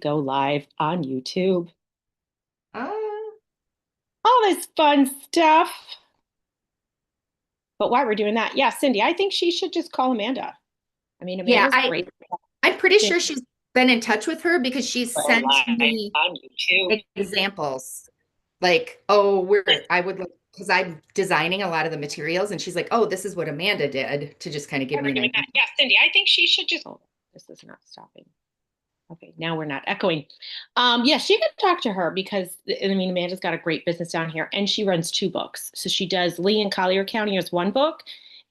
go live on YouTube. Uh, All this fun stuff. But while we're doing that, yeah, Cindy, I think she should just call Amanda. I mean, yeah, Amanda's great. I'm pretty Cindy, sure she's been in touch with her because she's go sent live me on YouTube. examples. Like, oh, I would look because I'm designing a lot of the materials, and she's like, oh, this is what Amanda did to just kind of give While me we're an doing idea. that, yeah, Cindy, I think she should just. Oh, this is not stopping. Okay, now we're not echoing. Yeah, she could talk to her because I mean Amanda's got a great business down here, and she runs two books. So she does Lee and Collier County as one book,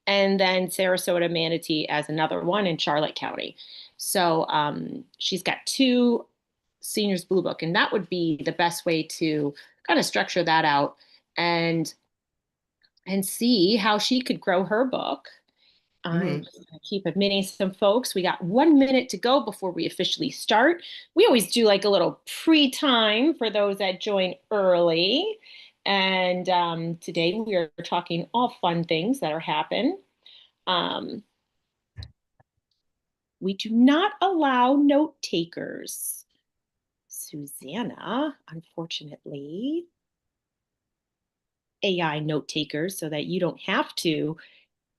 and then Sarasota Manatee as another one in Charlotte County. So she's got two seniors blue book, and that would be the best way to kind of structure that out and see how she could grow her book. I'm Hmm. just going to keep admitting some folks. We got 1 minute to go before we officially start. We always do like a little pre-time for those that join early. And today we are talking all fun things that are happening. Um, we do not allow note takers. Susanna, unfortunately, AI note takers so that you don't have to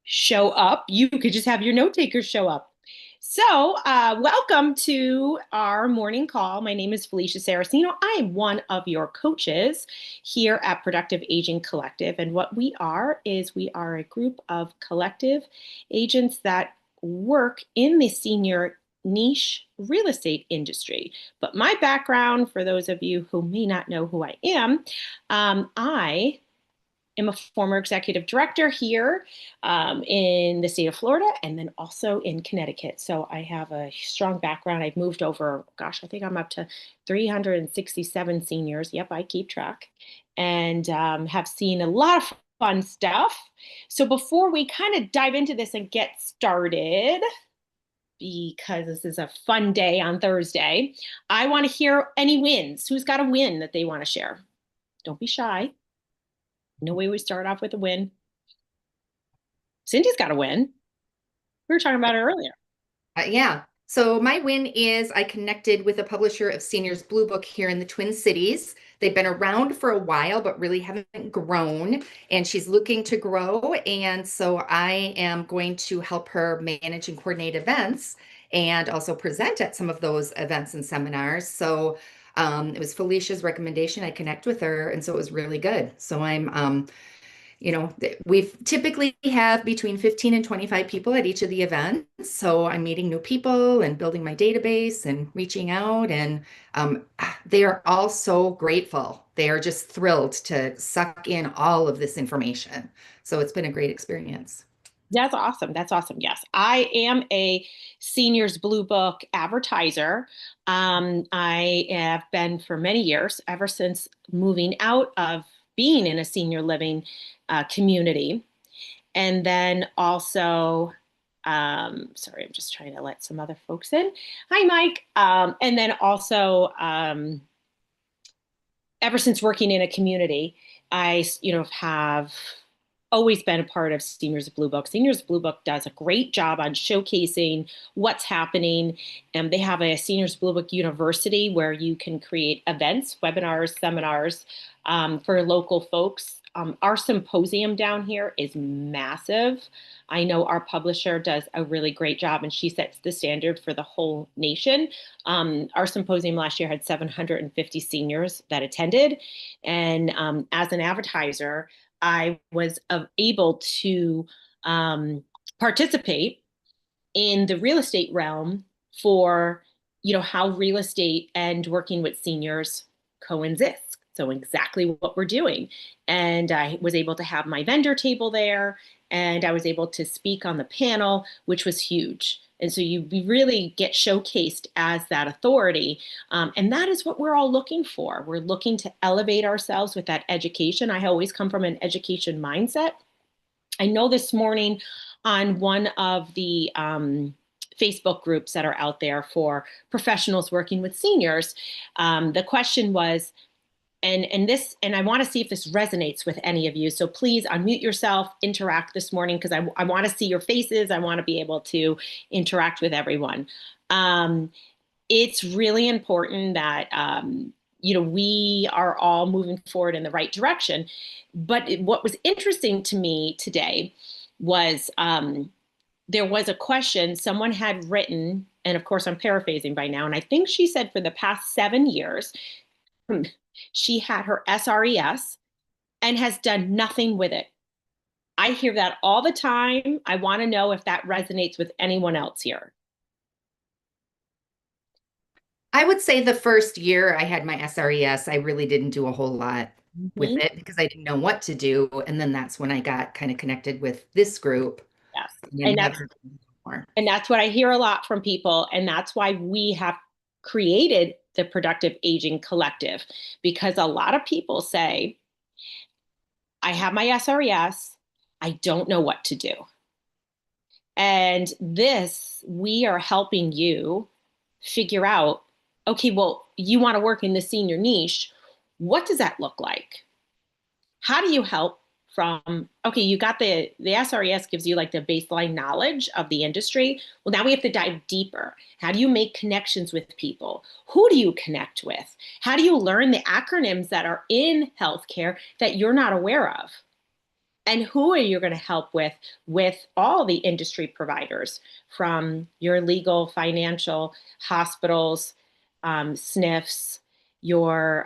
show up. You could just have your note takers show up. So, welcome to our morning call. My name is Felicia Saraceno. I am one of your coaches here at Productive Aging Collective. And what we are is we are a group of collective agents that work in the senior niche real estate industry. But my background, for those of you who may not know who I am a former executive director here in the state of Florida and then also in Connecticut. So I have a strong background. I've moved over, gosh, I think I'm up to 367 seniors. Yep, I keep track and have seen a lot of fun stuff. So before we kind of dive into this and get started, because this is a fun day on Thursday, I want to hear any wins. Who's got a win that they want to share? Don't be shy. No way we start off with a win. Cindy's got a win. We were talking about it earlier. Yeah. So my win is I connected with a publisher of Seniors Blue Book here in the Twin Cities. They've been around for a while, but really haven't grown. And she's looking to grow. And so I am going to help her manage and coordinate events and also present at some of those events and seminars. So it was Felicia's recommendation. I connect with her. And so it was really good. So we've typically have between 15 and 25 people at each of the events. So I'm meeting new people and building my database and reaching out. And they are all so grateful. They are just thrilled to suck in all of this information. So it's been a great experience. That's awesome. That's awesome. Yes, I am a seniors blue book advertiser. I have been for many years, ever since moving out of being in a senior living community. And then also, sorry, I'm just trying to let some other folks in. Hi, Mike. And then also, ever since working in a community, have always been a part of Seniors Blue Book. Seniors Blue Book does a great job on showcasing what's happening. And they have a Seniors Blue Book University where you can create events, webinars, seminars for local folks. Our symposium down here is massive. I know our publisher does a really great job and she sets the standard for the whole nation. Our symposium last year had 750 seniors that attended. And as an advertiser, I was able to participate in the real estate realm for, how real estate and working with seniors coexist. So exactly what we're doing. And I was able to have my vendor table there and I was able to speak on the panel, which was huge. And so you really get showcased as that authority. And that is what we're all looking for. We're looking to elevate ourselves with that education. I always come from an education mindset. I know this morning on one of the Facebook groups that are out there for professionals working with seniors, the question was, and I want to see if this resonates with any of you. So please unmute yourself, interact this morning because I want to see your faces. I want to be able to interact with everyone. Um, it's really important that we are all moving forward in the right direction. But what was interesting to me today was there was a question someone had written, and of course I'm paraphrasing by now, and I think she said for the past 7 years she had her SRES and has done nothing with it. I hear that all the time. I want to know if that resonates with anyone else here. I would say the first year I had my SRES, I really didn't do a whole lot with Mhm. it because I didn't know what to do. And then that's when I got kind of connected with this group Yes. and And have that's heard more. and that's what I hear a lot from people. And that's why we have created the Productive Aging Collective, because a lot of people say, I have my SRES, I don't know what to do. And this, we are helping you figure out, okay, well, you want to work in the senior niche. What does that look like? How do you help from, okay, you got the SRES gives you like the baseline knowledge of the industry. Well, now we have to dive deeper. How do you make connections with people? Who do you connect with? How do you learn the acronyms that are in healthcare that you're not aware of? And who are you going to help with all the industry providers, from your legal, financial, hospitals, SNFs, your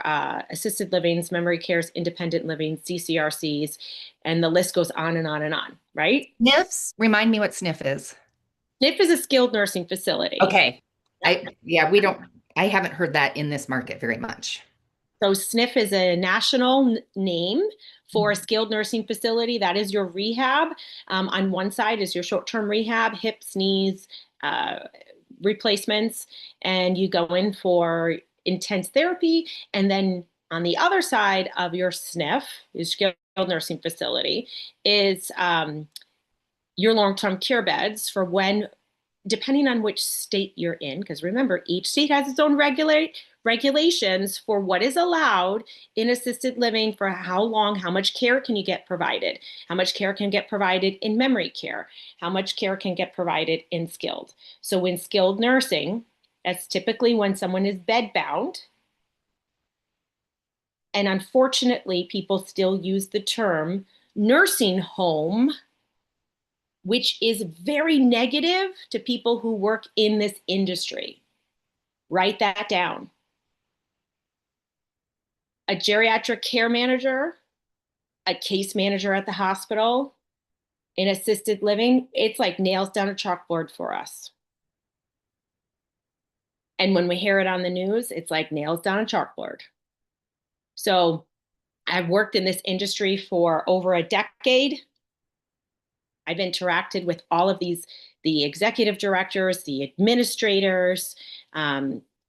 assisted livings, memory cares, independent living, CCRCs, and the list goes on and on and on, right? SNFs, remind me what SNF is. SNF is a skilled nursing facility. Okay. Yeah, we don't, I haven't heard that in this market very much. So SNF is a national name for a skilled nursing facility. That is your rehab. On one side is your short-term rehab, hips, knees, uh, replacements, and you go in for intense therapy. And then on the other side of your SNF, your skilled nursing facility, is your long-term care beds for when, depending on which state you're in, because remember, each state has its own regulations for what is allowed in assisted living, for how long, how much care can you get provided, how much care can get provided in memory care, how much care can get provided in skilled. So in skilled nursing, that's typically when someone is bedbound. And unfortunately, people still use the term nursing home, which is very negative to people who work in this industry. Write that down. A geriatric care manager, a case manager at the hospital, in assisted living, it's like nails down a chalkboard for us. And when we hear it on the news, it's like nails down a chalkboard. So I've worked in this industry for over a decade. I've interacted with all of these, the executive directors, the administrators,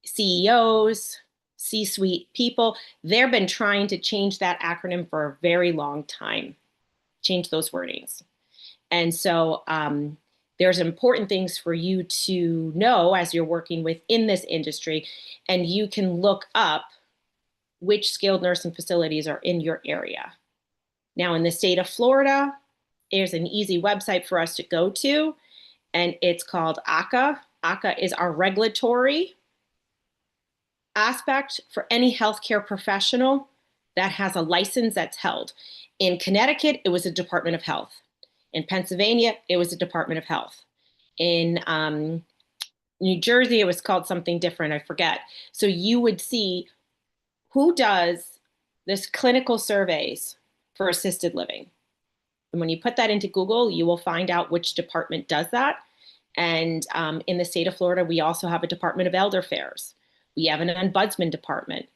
CEOs, C-suite people. They've been trying to change that acronym for a very long time, change those wordings. And so there's important things for you to know as you're working within this industry, and you can look up which skilled nursing facilities are in your area. Now, in the state of Florida, there's an easy website for us to go to, and it's called ACA. ACA is our regulatory aspect for any healthcare professional that has a license that's held. In Connecticut, it was the Department of Health. In Pennsylvania, it was the Department of Health. In New Jersey, it was called something different, I forget. So you would see who does this clinical surveys for assisted living. And when you put that into Google, you will find out which department does that. And in the state of Florida, we also have a Department of Elder Affairs. We have an ombudsman department.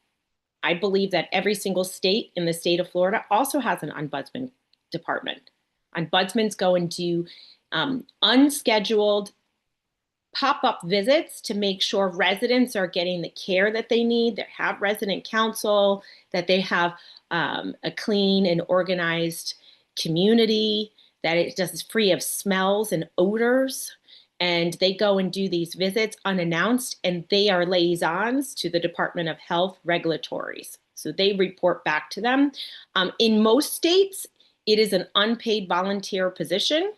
I believe that every single state in the state of Florida also has an ombudsman department. Ombudsmans go and do unscheduled pop-up visits to make sure residents are getting the care that they need, that have resident counsel, that they have a clean and organized community, that it is free of smells and odors. And they go and do these visits unannounced, and they are liaisons to the Department of Health regulatories. So they report back to them. In most states, it is an unpaid volunteer position.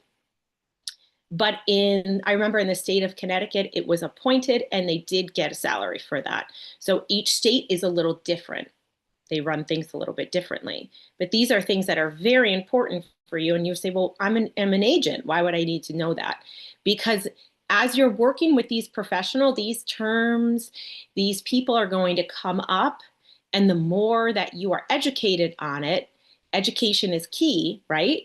But I remember in the state of Connecticut, it was appointed and they did get a salary for that. So each state is a little different. They run things a little bit differently. But these are things that are very important for you. And you say, well, I'm an agent. Why would I need to know that? Because as you're working with these professionals, these terms, these people are going to come up. And the more that you are educated on it, education is key, right?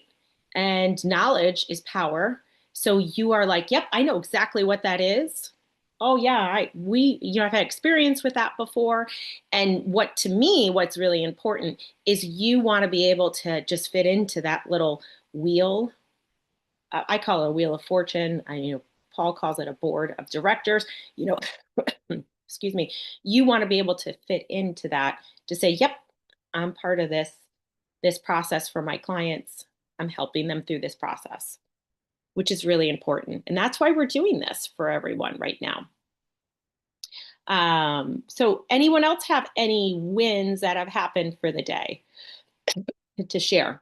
And knowledge is power. So you are like, yep, I know exactly what that is. Oh yeah, I've had experience with that before. And what to me, what's really important is you want to be able to just fit into that little wheel. I call it a wheel of fortune. Paul calls it a board of directors. You know, excuse me. You want to be able to fit into that to say, yep, I'm part of this process for my clients. I'm helping them through this process, which is really important. And that's why we're doing this for everyone right now. So anyone else have any wins that have happened for the day to share?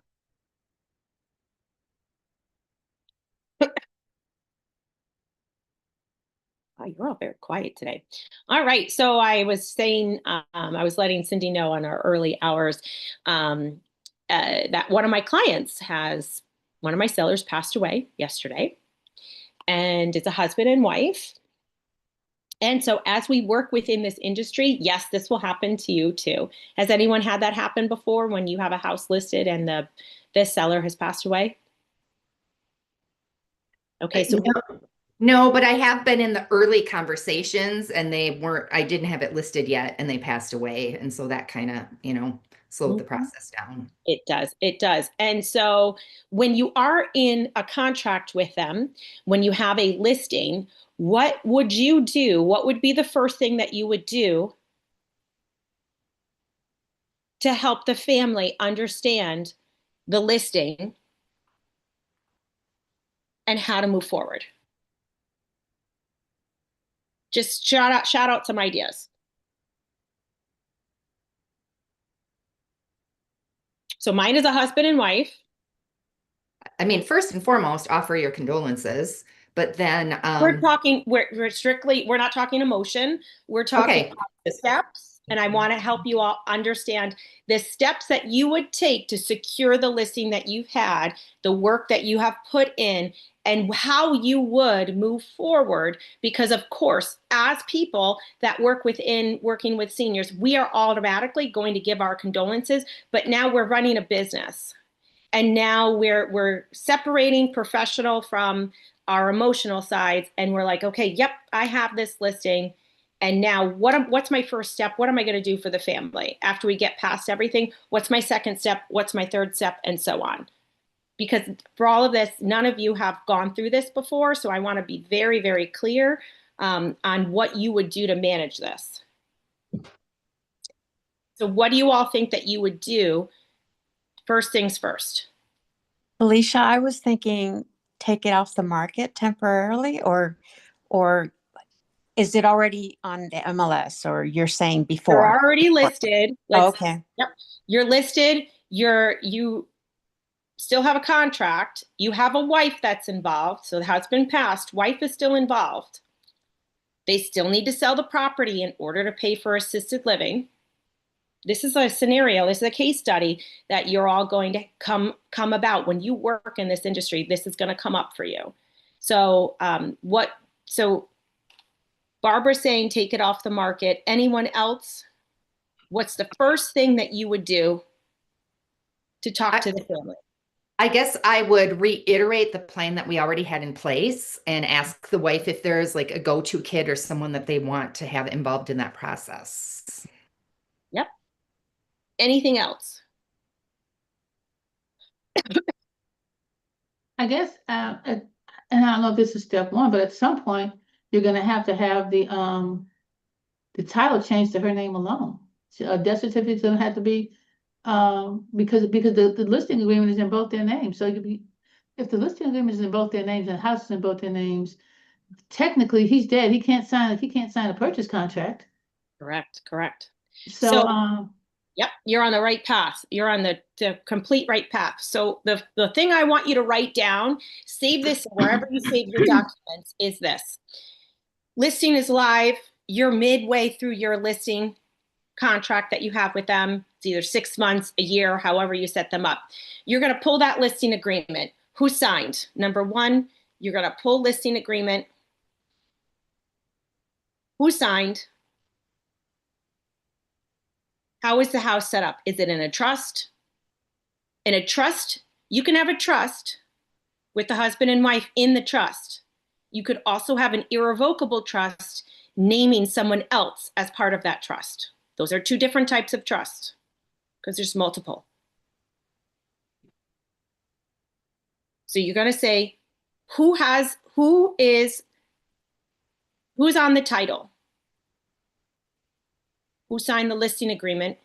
Oh, you're all very quiet today. All right. So I was saying, I was letting Cindy know on our early hours um, that one of my clients one of my sellers passed away yesterday, and it's a husband and wife. And so as we work within this industry, yes, this will happen to you too. Has anyone had that happen before when you have a house listed and the seller has passed away? Okay, so No, no, but I have been in the early conversations and I didn't have it listed yet and they passed away. And so that kind of, slowed the Mhm. process down. It does. It does. And so when you are in a contract with them, when you have a listing, what would you do? What would be the first thing that you would do to help the family understand the listing and how to move forward? Just shout out some ideas. So mine is a husband and wife. I mean, first and foremost, offer your condolences, but then, We're not talking emotion. We're talking okay. steps. And I want to help you all understand the steps that you would take to secure the listing that you've had, the work that you have put in, and how you would move forward. Because, of course, as people that work within working with seniors, we are automatically going to give our condolences, but now we're running a business. And now we're separating professional from our emotional sides, and we're like, okay, yep, I have this listing, and now what's my first step? What am I going to do for the family after we get past everything? What's my second step? What's my third step? And so on. Because for all of this, none of you have gone through this before, so I want to be very, very clear on what you would do to manage this. So what do you all think that you would do first things first? Felicia, I was thinking take it off the market temporarily, or is it already on the MLS, or you're saying You're before? already listed. Oh, Let's, okay. yep. You're listed. You still have a contract. You have a wife that's involved. So the husband passed. Wife is still involved. They still need to sell the property in order to pay for assisted living. This is a scenario, this is a case study that you're all going to come about when you work in this industry. This is going to come up for you. So so Barbara's saying take it off the market. Anyone else? What's the first thing that you would do to talk I, to the family? I guess I would reiterate the plan that we already had in place and ask the wife if there's like a go-to kid or someone that they want to have involved in that process. Yep. Anything else? I guess, and I don't know if this is step one, but at some point, you're gonna have to have the title changed to her name alone. A death certificate's gonna have to be, because the listing agreement is in both their names. So if the listing agreement is in both their names and the house is in both their names, technically, he's dead. He can't sign a purchase contract. Correct, correct. So, So Yep, you're on the right path. You're on the complete right path. So the thing I want you to write down, save this wherever you save your documents, is this. Listing is live. You're midway through your listing contract that you have with them. It's either 6 months, a year, however you set them up. You're going to pull that listing agreement. Who signed? Number one, you're going to pull listing agreement. Who signed? How is the house set up? Is it in a trust? In a trust, you can have a trust with the husband and wife in the trust. You could also have an irrevocable trust naming someone else as part of that trust. Those are two different types of trust because there's multiple. So you're going to say who's on the title? Who signed the listing agreement?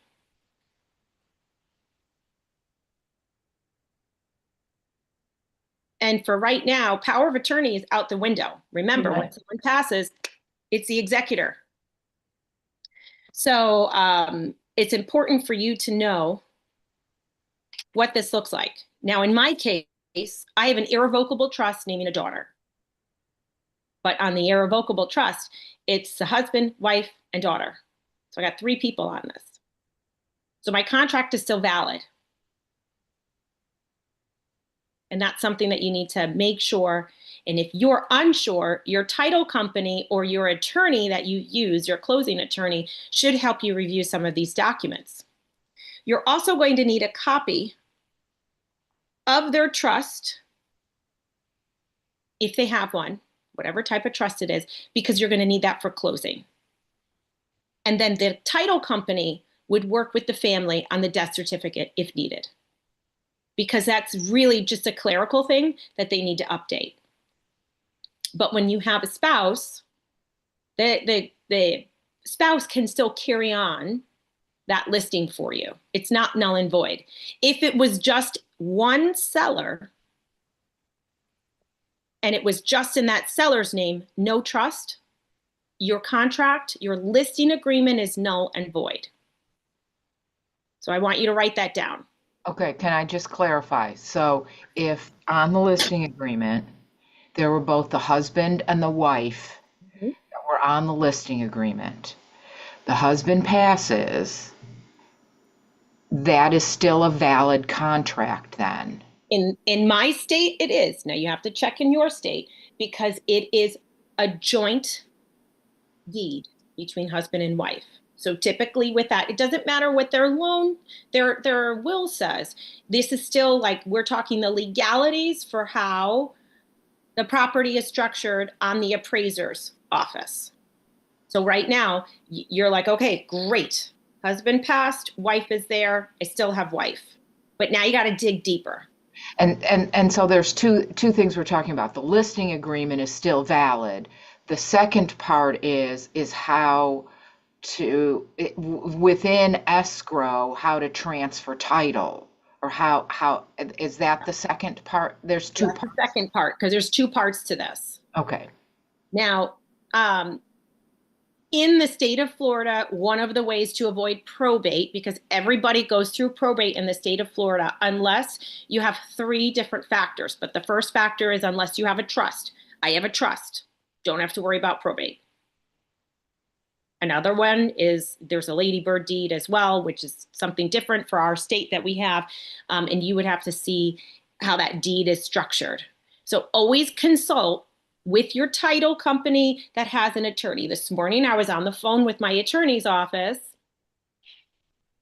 And for right now, power of attorney is out the window. Remember, when someone passes, it's the executor. So it's important for you to know what this looks like. Now, in my case, I have an irrevocable trust naming a daughter. But on the irrevocable trust, it's the husband, wife, and daughter. So I got 3 people on this. So my contract is still valid. And that's something that you need to make sure. And if you're unsure, your title company or your attorney that you use, your closing attorney, should help you review some of these documents. You're also going to need a copy of their trust, if they have one, whatever type of trust it is, because you're going to need that for closing. And then the title company would work with the family on the death certificate if needed, because that's really just a clerical thing that they need to update. But when you have a spouse, the spouse can still carry on that listing for you. It's not null and void. If it was just one seller and it was just in that seller's name, no trust, your contract, your listing agreement is null and void. So I want you to write that down. Okay, can I just clarify? So if on the listing agreement, there were both the husband and the wife that were on the listing agreement, the husband passes, that is still a valid contract then? In my state, it is. Now you have to check in your state because it is a joint deed between husband and wife. So typically with that, it doesn't matter what their will says. This is still like, we're talking the legalities for how the property is structured on the appraiser's office. So right now, you're like, okay, great. Husband passed, wife is there. I still have wife. But now you got to dig deeper. And so there's two things we're talking about. The listing agreement is still valid. The second part is how to, within escrow, how to transfer title, or how is that the second part? There's two parts. The second part, because there's 2 parts to this. Okay. Now, in the state of Florida, one of the ways to avoid probate, because everybody goes through probate in the state of Florida, unless you have 3 different factors. But the first factor is unless you have a trust. I have a trust. Don't have to worry about probate. Another one is there's a ladybird deed as well, which is something different for our state that we have. And you would have to see how that deed is structured. So always consult with your title company that has an attorney. This morning, I was on the phone with my attorney's office,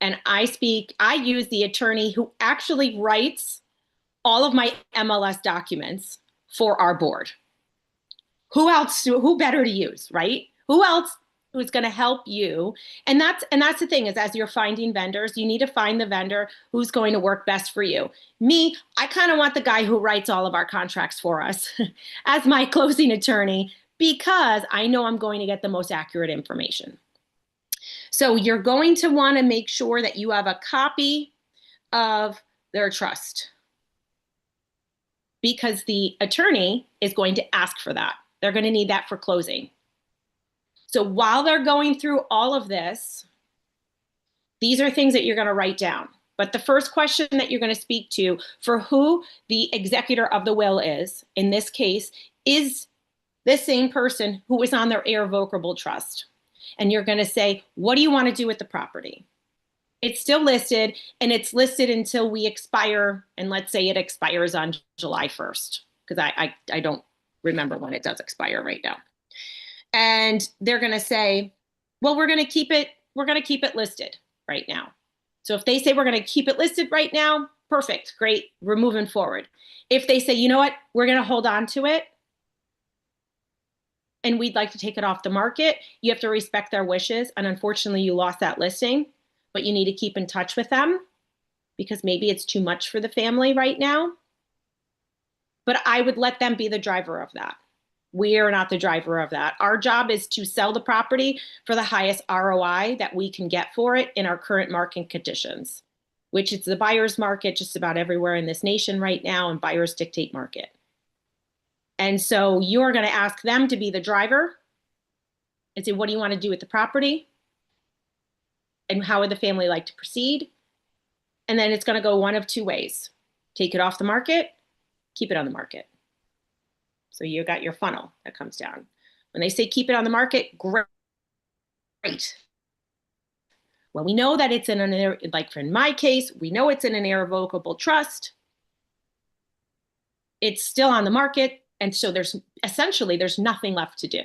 and I use the attorney who actually writes all of my MLS documents for our board. Who better to use, right? Who else who's going to help you? And that's the thing is, as you're finding vendors, you need to find the vendor who's going to work best for you. Me, I kind of want the guy who writes all of our contracts for us as my closing attorney, because I know I'm going to get the most accurate information. So you're going to want to make sure that you have a copy of their trust, because the attorney is going to ask for that. They're going to need that for closing. So while they're going through all of this, These are things that you're going to write down. But the first question that you're going to speak to for who the executor of the will is, in this case, is the same person who was on their irrevocable trust. And you're going to say, what do you want to do with the property? It's still listed, and it's listed until we expire. And let's say it expires on July 1st, because I don't remember when it does expire right now. And they're going to say, well, we're going to keep it listed right now. So if they say we're going to keep it listed right now, perfect, great, we're moving forward. If they say, you know what, we're going to hold on to it and we'd like to take it off the market, you have to respect their wishes. And unfortunately, you lost that listing, but you need to keep in touch with them because maybe it's too much for the family right now. But I would let them be the driver of that. We are not the driver of that. Our job is to sell the property for the highest ROI that we can get for it in our current market conditions, which is the buyer's market just about everywhere in this nation right now, and buyers dictate market. And so you're going to ask them to be the driver and say, what do you want to do with the property? And how would the family like to proceed? And then it's going to go one of two ways. Take it off the market, keep it on the market. So you got your funnel that comes down. When they say keep it on the market, great. Well, we know that it's in an, like in my case, we know it's in an irrevocable trust. It's still on the market. And so there's nothing left to do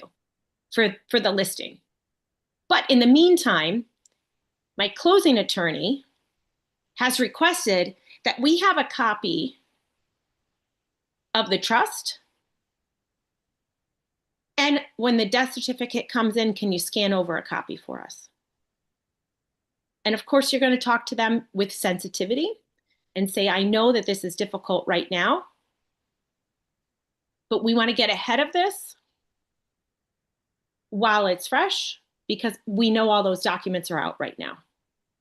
for the listing. But in the meantime, my closing attorney has requested that we have a copy of the trust. And when the death certificate comes in, can you scan over a copy for us? And of course, you're going to talk to them with sensitivity and say, I know that this is difficult right now, but we want to get ahead of this while it's fresh because we know all those documents are out right now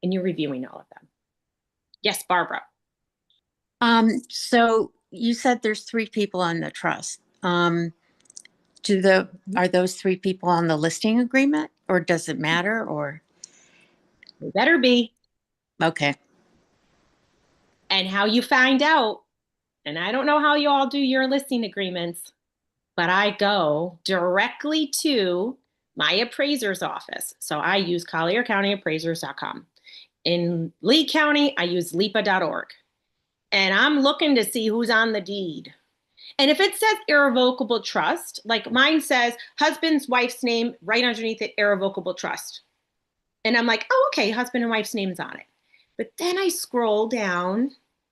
and you're reviewing all of them. Yes, Barbara. So you said there's 3 people on the trust. Are those 3 people on the listing agreement, or does it matter, or? They better be. Okay. And how you find out, and I don't know how you all do your listing agreements, but I go directly to my appraiser's office. So I use colliercountyappraisers.com. In Lee County, I use lipa.org. And I'm looking to see who's on the deed. And if it says irrevocable trust, like mine says husband's wife's name right underneath it, irrevocable trust. And I'm like, oh, okay, husband and wife's name's on it. But then I scroll down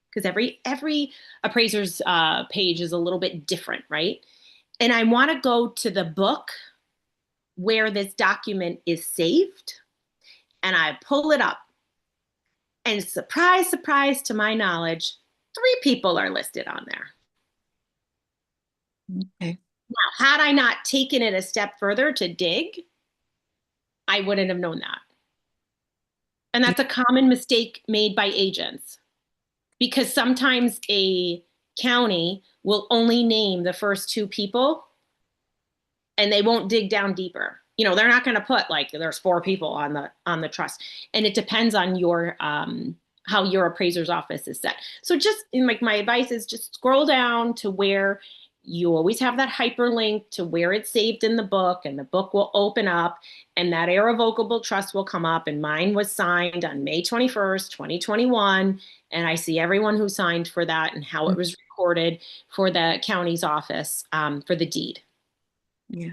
because every appraiser's page is a little bit different, right? And I want to go to the book where this document is saved. And I pull it up. And surprise, surprise, to my knowledge, 3 people are listed on there. Okay. Now, had I not taken it a step further to dig, I wouldn't have known that. And that's a common mistake made by agents because sometimes a county will only name the first 2 people and they won't dig down deeper. You know, they're not going to put like there's 4 people on the trust, and it depends on your how your appraiser's office is set. So just like my advice is just scroll down to where you always have that hyperlink to where it's saved in the book, and the book will open up and that irrevocable trust will come up. And mine was signed on May 21st, 2021. And I see everyone who signed for that and how it was recorded for the county's office for the deed. Yeah.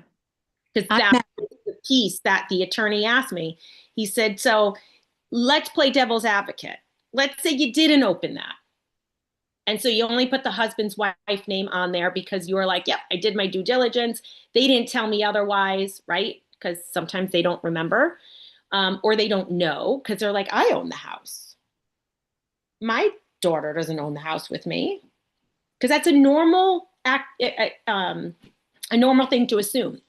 Because that was the piece that the attorney asked me. He said, so let's play devil's advocate. Let's say you didn't open that. And so you only put the husband's wife name on there because you were like, yep, I did my due diligence. They didn't tell me otherwise, right? Because sometimes they don't remember or they don't know because they're like, I own the house. My daughter doesn't own the house with me because that's a normal a normal thing to assume.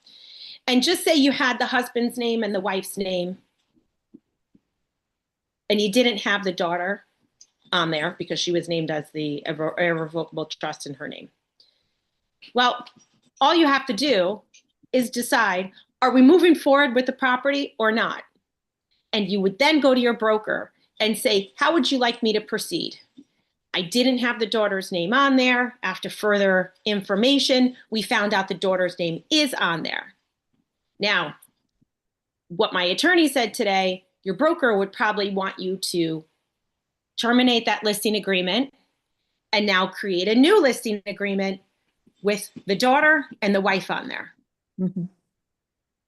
And just say you had the husband's name and the wife's name and you didn't have the daughter on there because she was named as the irrevocable trust in her name. Well, all you have to do is decide, are we moving forward with the property or not? And you would then go to your broker and say, how would you like me to proceed? I didn't have the daughter's name on there. After further information, we found out the daughter's name is on there. Now, what my attorney said today, your broker would probably want you to terminate that listing agreement and now create a new listing agreement with the daughter and the wife on there. Mhm.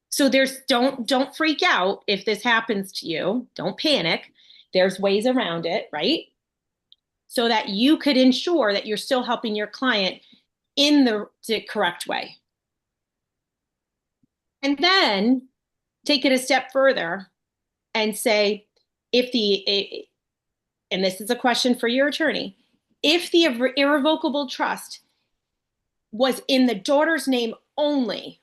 So don't freak out if this happens to you. Don't panic. There's ways around it, right? So that you could ensure that you're still helping your client in the correct way. And then take it a step further and say, and this is a question for your attorney, if the irrevocable trust was in the daughter's name only,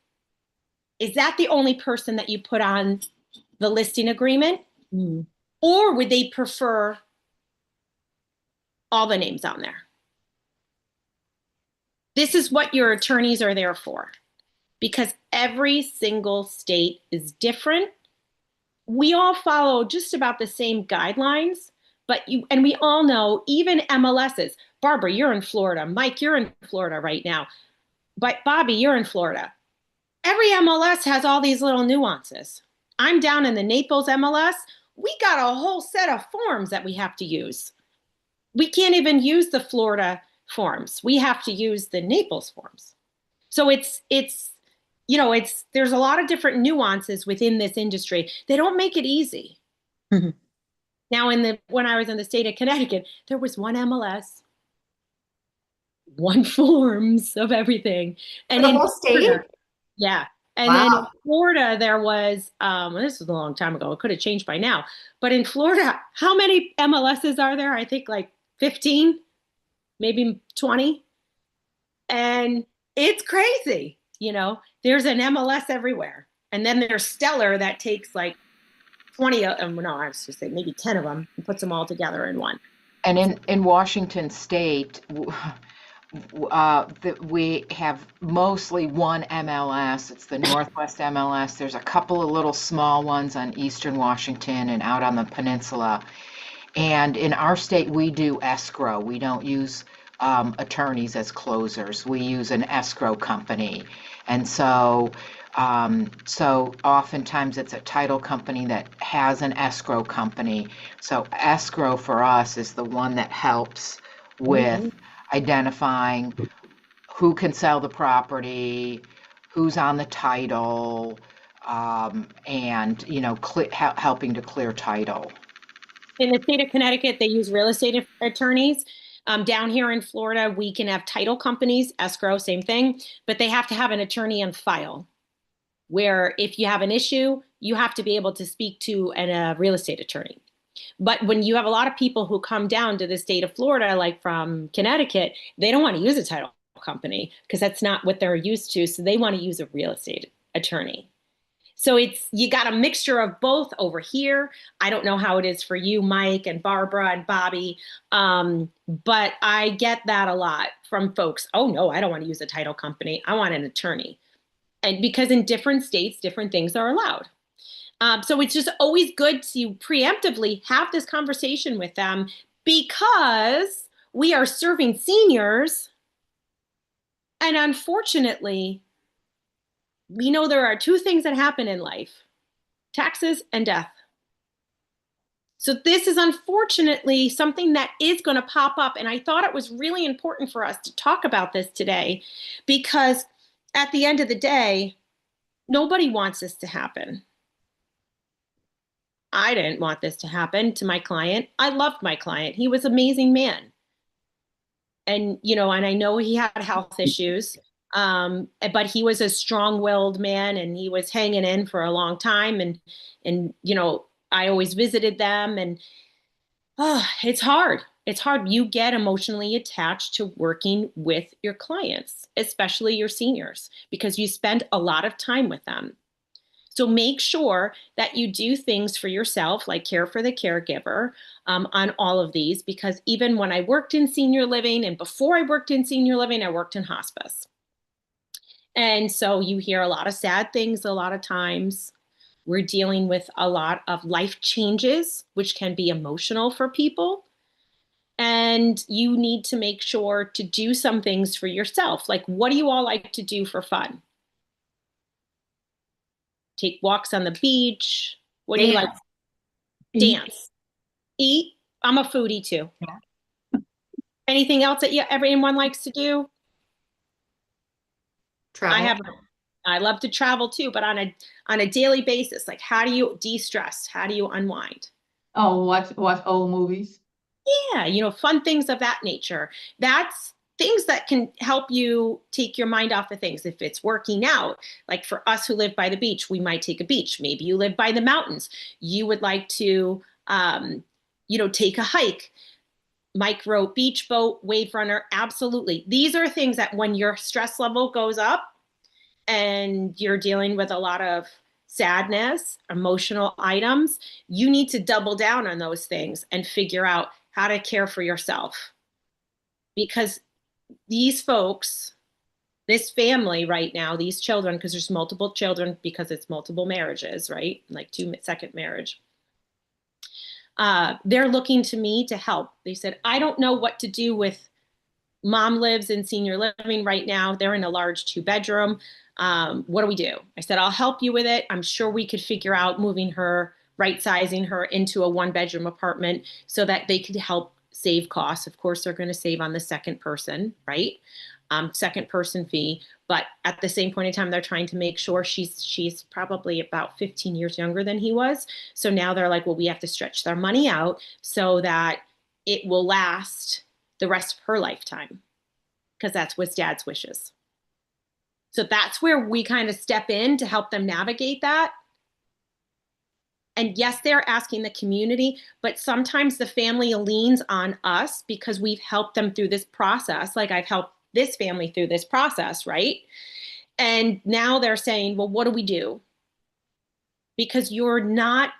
is that the only person that you put on the listing agreement? Mm. Or would they prefer all the names on there? This is what your attorneys are there for, because every single state is different. We all follow just about the same guidelines, and we all know, even MLSs. Barbara, you're in Florida. Mike, you're in Florida right now. But Bobby, you're in Florida. Every MLS has all these little nuances. I'm down in the Naples MLS. We got a whole set of forms that we have to use. We can't even use the Florida forms. We have to use the Naples forms. So there's a lot of different nuances within this industry. They don't make it easy. Mhm. Now, when I was in the state of Connecticut, there was one MLS, one forms of everything. For And the in whole state? Florida, yeah. And then in Florida, there was, this was a long time ago. It could have changed by now. But in Florida, how many MLSs are there? I think like 15, maybe 20. And it's crazy. There's an MLS everywhere. And then there's Stellar that takes like 20 of them. No, I was just saying maybe 10 of them and puts them all together in one. And in Washington State, we have mostly one MLS. It's the Northwest MLS. There's a couple of little small ones on Eastern Washington and out on the peninsula. And in our state, we do escrow. We don't use attorneys as closers. We use an escrow company. And so oftentimes it's a title company that has an escrow company. So escrow for us is the one that helps with identifying who can sell the property, who's on the title, and helping to clear title. In the state of Connecticut, they use real estate attorneys. Down here in Florida, we can have title companies, escrow, same thing, but they have to have an attorney on file, where if you have an issue, you have to be able to speak to a real estate attorney. But when you have a lot of people who come down to the state of Florida, like from Connecticut, they don't want to use a title company because that's not what they're used to. So they want to use a real estate attorney. So you got a mixture of both over here. I don't know how it is for you, Mike and Barbara and Bobby, but I get that a lot from folks. Oh, no, I don't want to use a title company. I want an attorney. And because in different states, different things are allowed. So it's just always good to preemptively have this conversation with them, because we are serving seniors. And unfortunately, we know there are two things that happen in life: taxes and death. So this is unfortunately something that is going to pop up. And I thought it was really important for us to talk about this today, because at the end of the day, nobody wants this to happen. I didn't want this to happen to my client. I loved my client. He was an amazing man. And, and I know he had health issues, but he was a strong-willed man, and he was hanging in for a long time. And I always visited them, and it's hard. It's hard. You get emotionally attached to working with your clients, especially your seniors, because you spend a lot of time with them. So make sure that you do things for yourself, like care for the caregiver, on all of these, because even when I worked in senior living, and before I worked in senior living, I worked in hospice. And so you hear a lot of sad things a lot of times. We're dealing with a lot of life changes, which can be emotional for people. And you need to make sure to do some things for yourself. Like, what do you all like to do for fun? Take walks on the beach. What do you like? Dance. Dance. Eat. I'm a foodie too. Yeah. Anything else that everyone likes to do? Travel. I love to travel too, but on a daily basis, like, how do you de-stress? How do you unwind? Oh, watch old movies. Yeah, fun things of that nature. That's things that can help you take your mind off of things. If it's working out, like for us who live by the beach, we might take a beach. Maybe you live by the mountains. You would like to, take a hike. Mike wrote beach boat, wave runner. Absolutely. These are things that when your stress level goes up and you're dealing with a lot of sadness, emotional items, you need to double down on those things and figure out how to care for yourself. Because these folks, this family right now, these children, because there's multiple children because it's multiple marriages, right? Like second marriage. They're looking to me to help. They said, I don't know what to do with mom lives in senior living right now. They're in a large 2-bedroom. What do we do? I said, I'll help you with it. I'm sure we could figure out moving her, right sizing her into a 1-bedroom apartment so that they could help save costs. Of course, they're going to save on the second person, right? Second person fee. But at the same point in time, they're trying to make sure she's probably about 15 years younger than he was. So now they're like, well, we have to stretch their money out so that it will last the rest of her lifetime, because that's what dad's wishes. So that's where we kind of step in to help them navigate that. And yes, they're asking the community, but sometimes the family leans on us because we've helped them through this process. Like, I've helped this family through this process, right? And now they're saying, well, what do we do? Because you're not,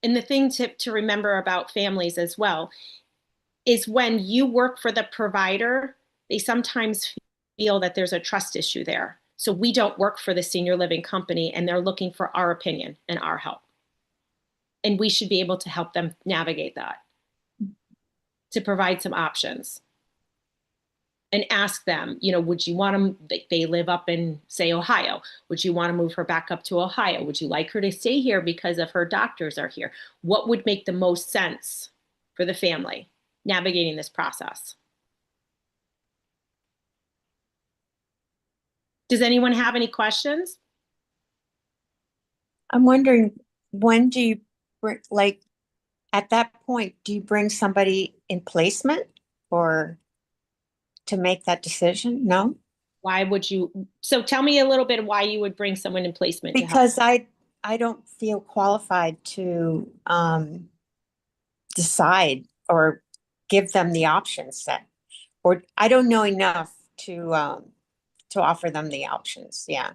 and the thing to remember about families as well is when you work for the provider, they sometimes feel that there's a trust issue there. So we don't work for the senior living company, and they're looking for our opinion and our help. And we should be able to help them navigate that, to provide some options. And ask them, would you want them, they live up in, say, Ohio. Would you want to move her back up to Ohio? Would you like her to stay here because of her doctors are here? What would make the most sense for the family navigating this process? Does anyone have any questions? I'm wondering, when do you bring, like, at that point, do you bring somebody in placement or to make that decision? No? Why would you? So tell me a little bit of why you would bring someone in placement to help. Because I don't feel qualified to decide or give them the options that, or I don't know enough to offer them the options. Yeah.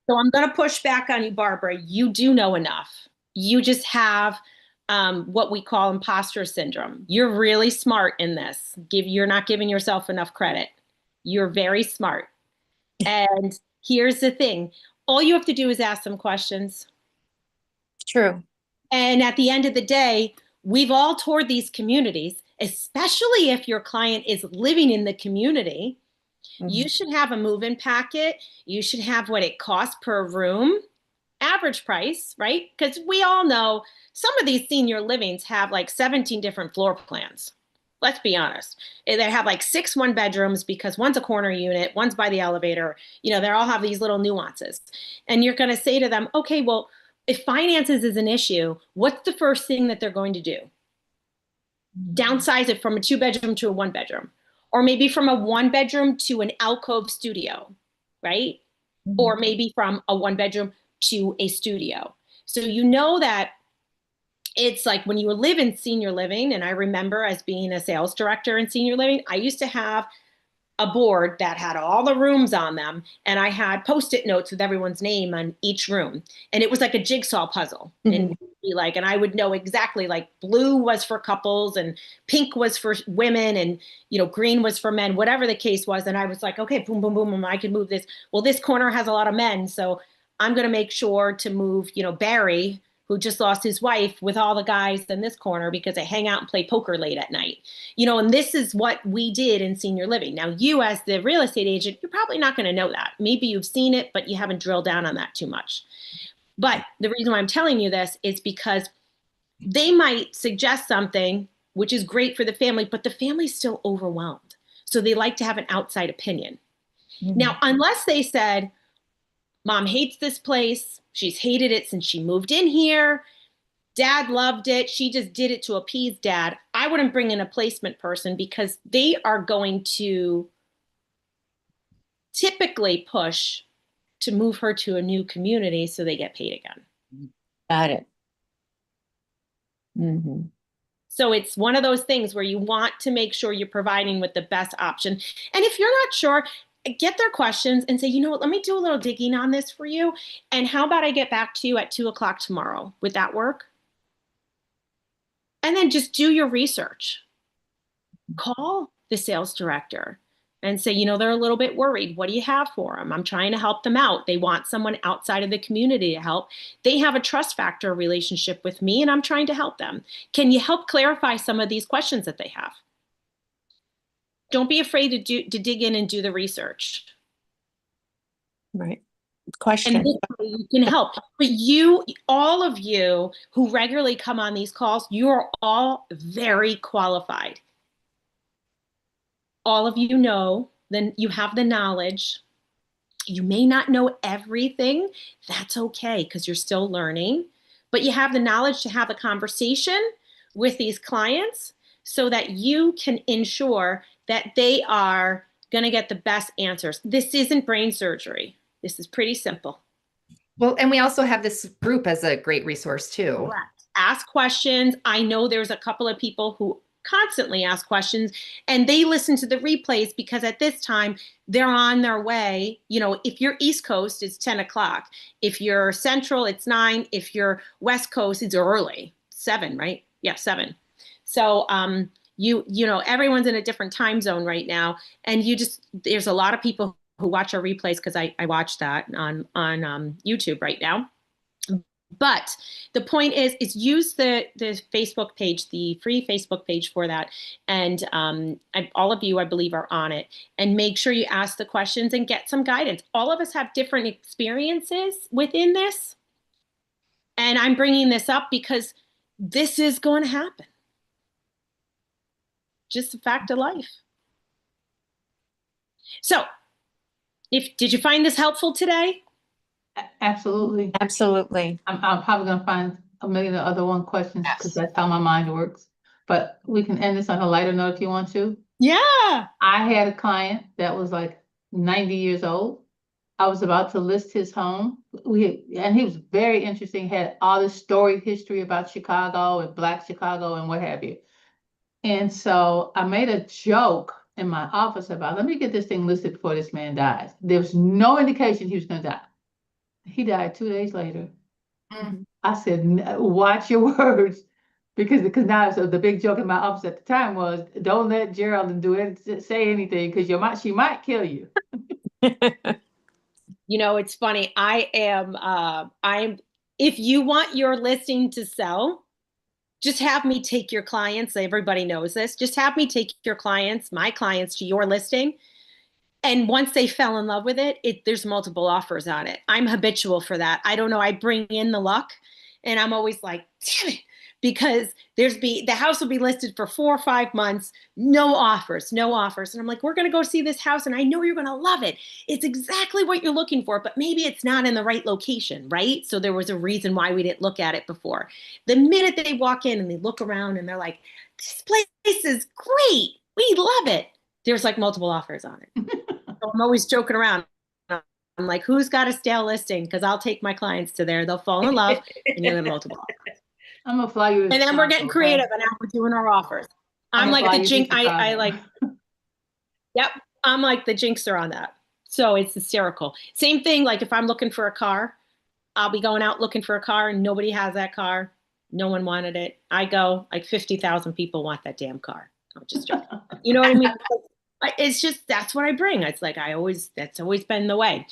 So I'm going to push back on you, Barbara. You do know enough. You just have what we call imposter syndrome. You're really smart in this. You're not giving yourself enough credit. You're very smart. And here's the thing. All you have to do is ask some questions. True. And at the end of the day, we've all toured these communities, especially if your client is living in the community. You should have a move-in packet. You should have what it costs per room, average price, right? Because we all know some of these senior livings have like 17 different floor plans. Let's be honest. They have like 6 1-bedrooms because one's a corner unit, one's by the elevator. They all have these little nuances. And you're going to say to them, okay, well, if finances is an issue, what's the first thing that they're going to do? Downsize it from a 2-bedroom to a 1-bedroom. Or maybe from a 1-bedroom to an alcove studio, right? Mm-hmm. Or maybe from a 1-bedroom to a studio. So that it's like when you live in senior living, and I remember as being a sales director in senior living, I used to have a board that had all the rooms on them, and I had Post-it notes with everyone's name on each room, and it was like a jigsaw puzzle. And and I would know exactly, like, blue was for couples and pink was for women and green was for men, whatever the case was. And I was like, okay, boom, boom, boom, boom, I can move this. Well, this corner has a lot of men, so I'm going to make sure to move, Barry, who just lost his wife, with all the guys in this corner because they hang out and play poker late at night. And this is what we did in senior living. Now, you as the real estate agent, you're probably not going to know that. Maybe you've seen it, but you haven't drilled down on that too much. But the reason why I'm telling you this is because they might suggest something which is great for the family, but the family's still overwhelmed. So they like to have an outside opinion. Mm-hmm. Now, unless they said, Mom hates this place. She's hated it since she moved in here. Dad loved it. She just did it to appease Dad. I wouldn't bring in a placement person because they are going to typically push to move her to a new community so they get paid again. Got it. Mm-hmm. So it's one of those things where you want to make sure you're providing with the best option. And if you're not sure, get their questions and say, you know what, let me do a little digging on this for you. And how about I get back to you at 2:00 tomorrow? Would that work? And then just do your research. Call the sales director and say, they're a little bit worried. What do you have for them? I'm trying to help them out. They want someone outside of the community to help. They have a trust factor relationship with me, and I'm trying to help them. Can you help clarify some of these questions that they have? Don't be afraid to dig in and do the research. Right. Question. And you can help. But all of you who regularly come on these calls, you are all very qualified. All of you know, then you have the knowledge. You may not know everything. That's okay, because you're still learning. But you have the knowledge to have a conversation with these clients so that you can ensure that they are going to get the best answers. This isn't brain surgery. This is pretty simple. Well, and we also have this group as a great resource too. Correct. Ask questions. I know there's a couple of people who constantly ask questions, and they listen to the replays because at this time they're on their way. If you're East Coast, it's 10:00. If you're Central, it's 9. If you're West Coast, it's early, 7, right? Yeah, 7. So, everyone's in a different time zone right now. And there's a lot of people who watch our replays because I watch that on YouTube right now. But the point is use the Facebook page, the free Facebook page for that. And all of you, I believe, are on it. And make sure you ask the questions and get some guidance. All of us have different experiences within this. And I'm bringing this up because this is going to happen. Just a fact of life. So, did you find this helpful today? Absolutely. Absolutely. I'm probably going to find a million other questions because that's how my mind works. But we can end this on a lighter note if you want to. Yeah. I had a client that was like 90 years old. I was about to list his home. And he was very interesting, had all this storied history about Chicago and Black Chicago and what have you. And so I made a joke in my office about, let me get this thing listed before this man dies. There was no indication he was going to die. He died 2 days later. Mm-hmm. I said, watch your words. Because now the big joke in my office at the time was, don't let Geraldine say anything because she might kill you. It's funny. If you want your listing to sell, just have me take your clients. Everybody knows this. Just have me take my clients to your listing. And once they fell in love with it, there's multiple offers on it. I'm habitual for that. I don't know. I bring in the luck and I'm always like, damn it, because the house will be listed for 4 or 5 months, no offers. And I'm like, we're going to go see this house and I know you're going to love it. It's exactly what you're looking for, but maybe it's not in the right location, right? So there was a reason why we didn't look at it before. The minute they walk in and they look around and they're like, this place is great. We love it. There's like multiple offers on it. So I'm always joking around. I'm like, who's got a stale listing? Because I'll take my clients to there. They'll fall in love and you'll have multiple offers. I'm going to fly you. And then we're getting creative and now we're doing our offers. I'm like the jinx. Yep. I'm like the jinxer on that. So it's hysterical. Same thing. Like if I'm looking for a car, I'll be going out looking for a car and nobody has that car. No one wanted it. I go like 50,000 people want that damn car. I'm just joking. You know what I mean? It's just, that's what I bring. It's like, that's always been the way.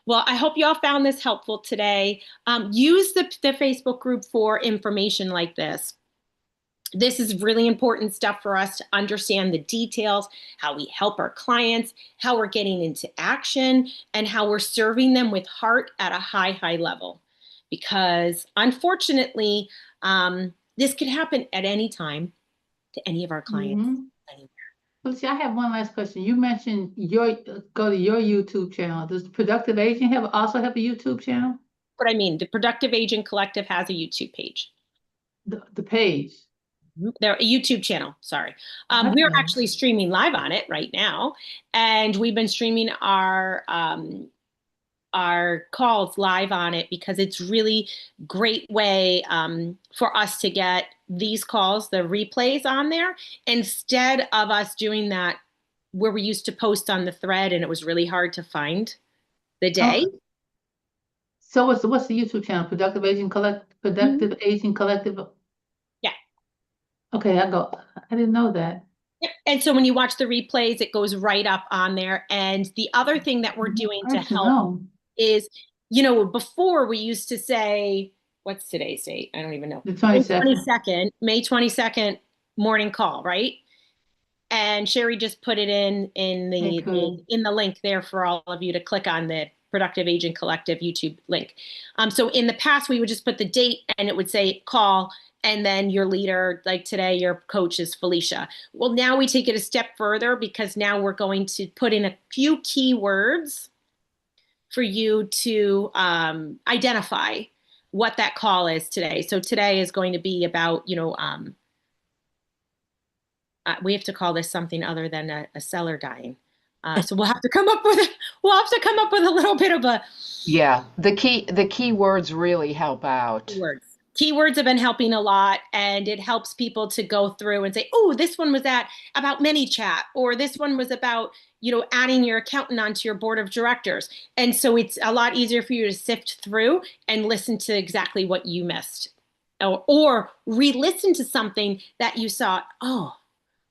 Well, I hope you all found this helpful today. Use the Facebook group for information like this. This is really important stuff for us to understand the details, how we help our clients, how we're getting into action, and how we're serving them with heart at a high, high level. Because unfortunately, this could happen at any time to any of our clients. Mhm. Felicia, I have one last question. You mentioned go to your YouTube channel. Does Productive Aging also have a YouTube channel? What I mean, the Productive Aging Collective has a YouTube page. The page. They're a YouTube channel, sorry. We're Okay. actually streaming live on it right now, and we've been streaming our calls live on it because it's really great way for us to get these calls, the replays on there, instead of us doing that where we used to post on the thread and it was really hard to find the day. Oh, so what's the YouTube channel? Productive Aging Collective. Yeah. Okay, I didn't know that. Yep. And so when you watch the replays, it goes right up on there. And the other thing that we're doing to Hard to help know. is, before we used to say, what's today's date? I don't even know. The 22nd. May 22nd morning call, right? And Sherry just put it in the link there for all of you to click on the Productive Aging Collective YouTube link. So in the past, we would just put the date and it would say call, and then your leader, like today, your coach is Felicia. Well, now we take it a step further because now we're going to put in a few keywords for you to identify what that call is today. So today is going to be about, we have to call this something other than a seller dying. So we'll have to come up with a little bit of a Yeah, the key words really help out. keywords. Keywords have been helping a lot, and it helps people to go through and say, oh, this one was about ManyChat, or this one was about, adding your accountant onto your board of directors. And so it's a lot easier for you to sift through and listen to exactly what you missed, or re-listen to something that you saw, oh,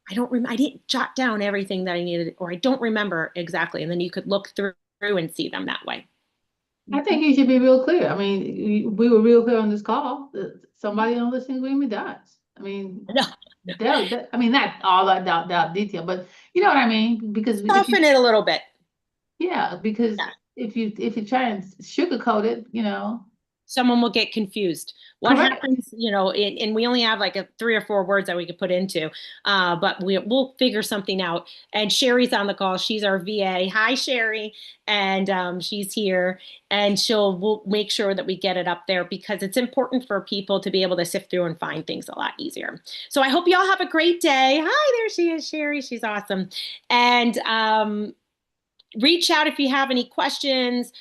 I didn't jot down everything that I needed, or I don't remember exactly. And then you could look through and see them that way. I think you should be real clear. I mean, we were real clear on this call. Somebody on listening agreement dies. I mean, No. I mean, not all that detail, but you know what I mean? Because Soften it a little bit. yeah, because Yeah. if you try and sugarcoat it, Someone will get confused. What correct. happens, and we only have like 3 or 4 words that we could put into, but we'll figure something out. And Sherry's on the call. She's our VA. Hi, Sherry. And she's here, and we'll make sure that we get it up there because it's important for people to be able to sift through and find things a lot easier. So I hope you all have a great day. Hi, there she is, Sherry. She's awesome. And reach out if you have any questions.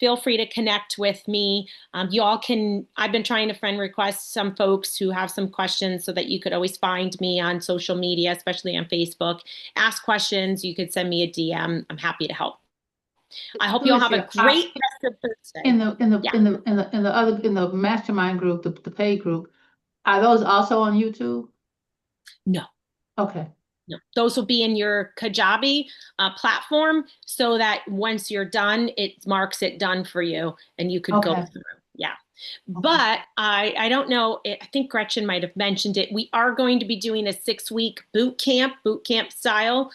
Feel free to connect with me. I've been trying to friend request some folks who have some questions so that you could always find me on social media, especially on Facebook. Ask questions. You could send me a DM. I'm happy to help. I hope you all have a great rest of Thursday. In the mastermind group, the paid group, are those also on YouTube? No. Okay. No, those will be in your Kajabi platform so that once you're done, it marks it done for you and you could go through. Yeah. Okay. But I don't know. I think Gretchen might have mentioned it. We are going to be doing a 6-week boot camp style,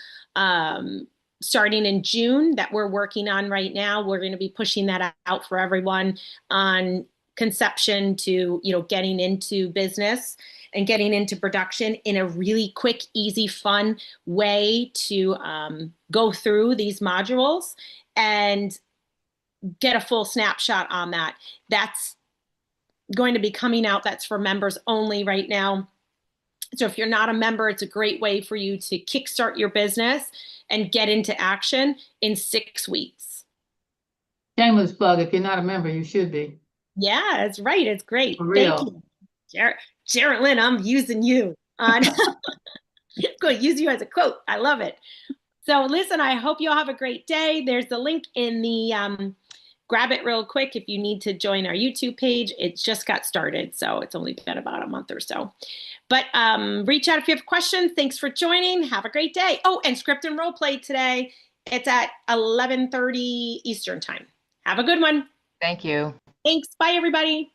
starting in June that we're working on right now. We're going to be pushing that out for everyone on conception to, getting into business and getting into production in a really quick, easy, fun way to go through these modules and get a full snapshot on that. That's going to be coming out. That's for members only right now. So if you're not a member, it's a great way for you to kickstart your business and get into action in 6 weeks. Shameless plug. If you're not a member, you should be. Yeah, that's right. It's great. For real. Thank you. Jarrett Lynn, I'm using you on. I'm going to use you as a quote. I love it. So listen, I hope you all have a great day. There's the link in the grab it real quick if you need to join our YouTube page. It just got started, so it's only been about a month or so. But reach out if you have questions. Thanks for joining. Have a great day. Oh, and script and role play today. It's at 11:30 Eastern time. Have a good one. Thank you. Thanks. Bye, everybody.